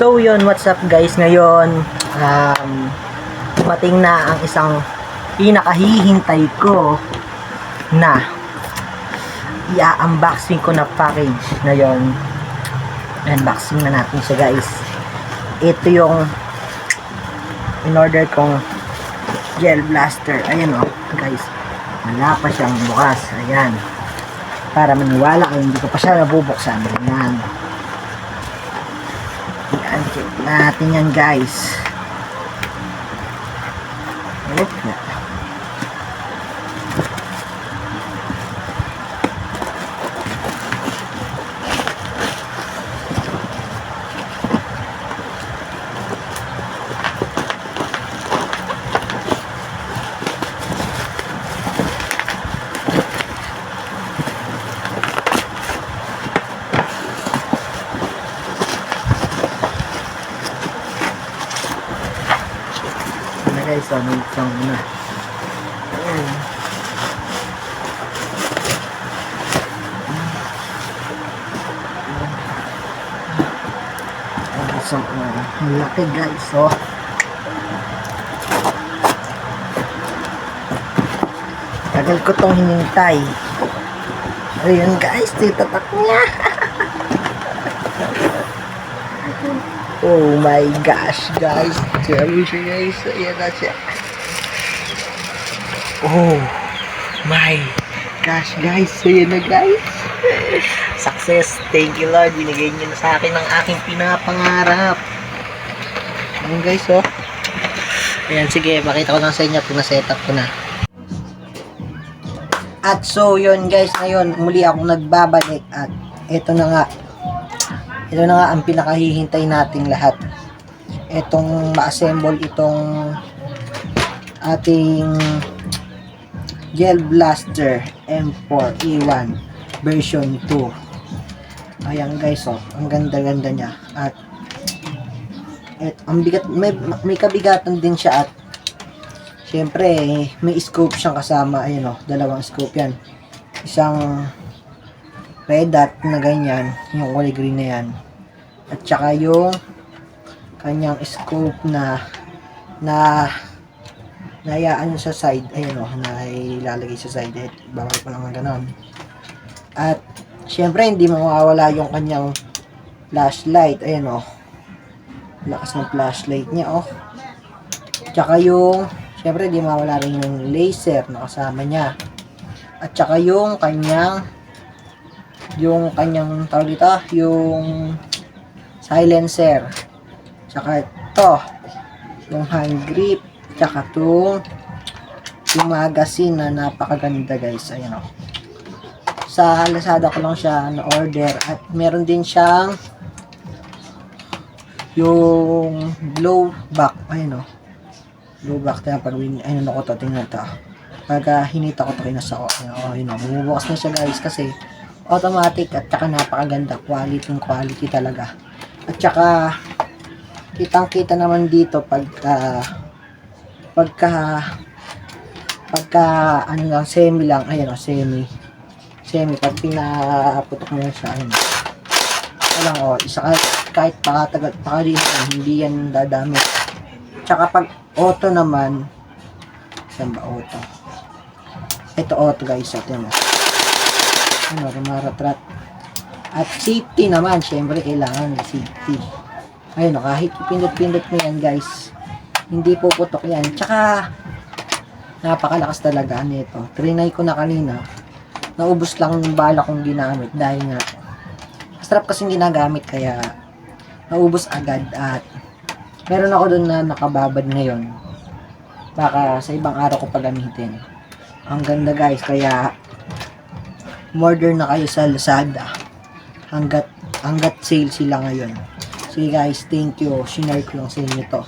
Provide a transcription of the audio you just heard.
So yun, what's up guys? Ngayon, dumating na ang isang pinakahihintay ko na i-unboxing ko na package. Ngayon, unboxing na natin siya guys. Ito yung in-order kong gel blaster. Ayan o guys, wala pa siyang bukas. Ayan, para maniwala kayo hindi ko pa siya nabubuksan. Ayan, i-uncheck natin yan guys. Guys, may isang muna. Ayan. Isang laki guys, oh. Tagal ko tong hinintay. Ayun guys, titatak niya. Oh my gosh guys, sabi siya guys, ayan na siya. Oh my gosh guys, ayan na guys. Success, thank you Lord, binigay niyo na sa akin ang aking pinapangarap. Ayan guys, oh. Ayan, sige, makita ko lang sa inyo pag na-setup ko na. At so yun guys, ngayon muli akong nagbabalik at ito na nga ang pinakahihintay nating lahat. Itong ma-assemble itong ating gel blaster M4E1 version 2. Ayan guys, oh, ang ganda-ganda niya. At ang bigat, may kabigatan din siya at syempre may scope siyang kasama. Ayan, oh, dalawang scope yan. Isang red dot na ganyan, yung kulay green na yan, at saka yung kanyang scope na nayaan sa side. Ayun o, na ilalagay sa side. Babalik pa naman ganon. At syempre hindi mawawala yung kanyang flashlight. Ayun o, lakas ng flashlight niya o. Tsaka yung syempre hindi mawawala rin yung laser na kasama niya. At saka yung kanyang tawag dito, yung silencer, tsaka ito yung hand grip, tsaka yung magazine na napakaganda guys. Ayan, oh. Sa Lazada ko lang siya na order at meron din siyang yung blow back. Ayan, oh, blow back. Pag ayun ako to, tingnan to, pag hinita ko to kinasa ko, ayun, oh, bumubukas na siya guys kasi automatic at saka napakaganda, quality talaga. At saka kitang-kita naman dito pagka ano lang, semi lang. Ayan o, semi pag pinaputok mo yan sa ano, walang o, isa kahit pakadino, hindi yan dadami. Tsaka pag auto naman, saan ba auto? Ito auto guys, ito mo. Ano, rumaratrat. At safety naman, syempre kailangan safety. Ayun, kahit pindot-pindot mo yan guys, hindi puputok yan. Tsaka napakalakas talaga nito. Trinay ko na kanina, naubos lang yung bala kong ginamit dahil nga masarap kasing ginagamit kaya naubos agad. At meron ako dun na nakababad ngayon, baka sa ibang araw ko pagamitin. Ang ganda guys, kaya order na kayo sa Lazada hanggat sale sila ngayon. Sige guys, thank you. Shinare ko lang sa inyo to.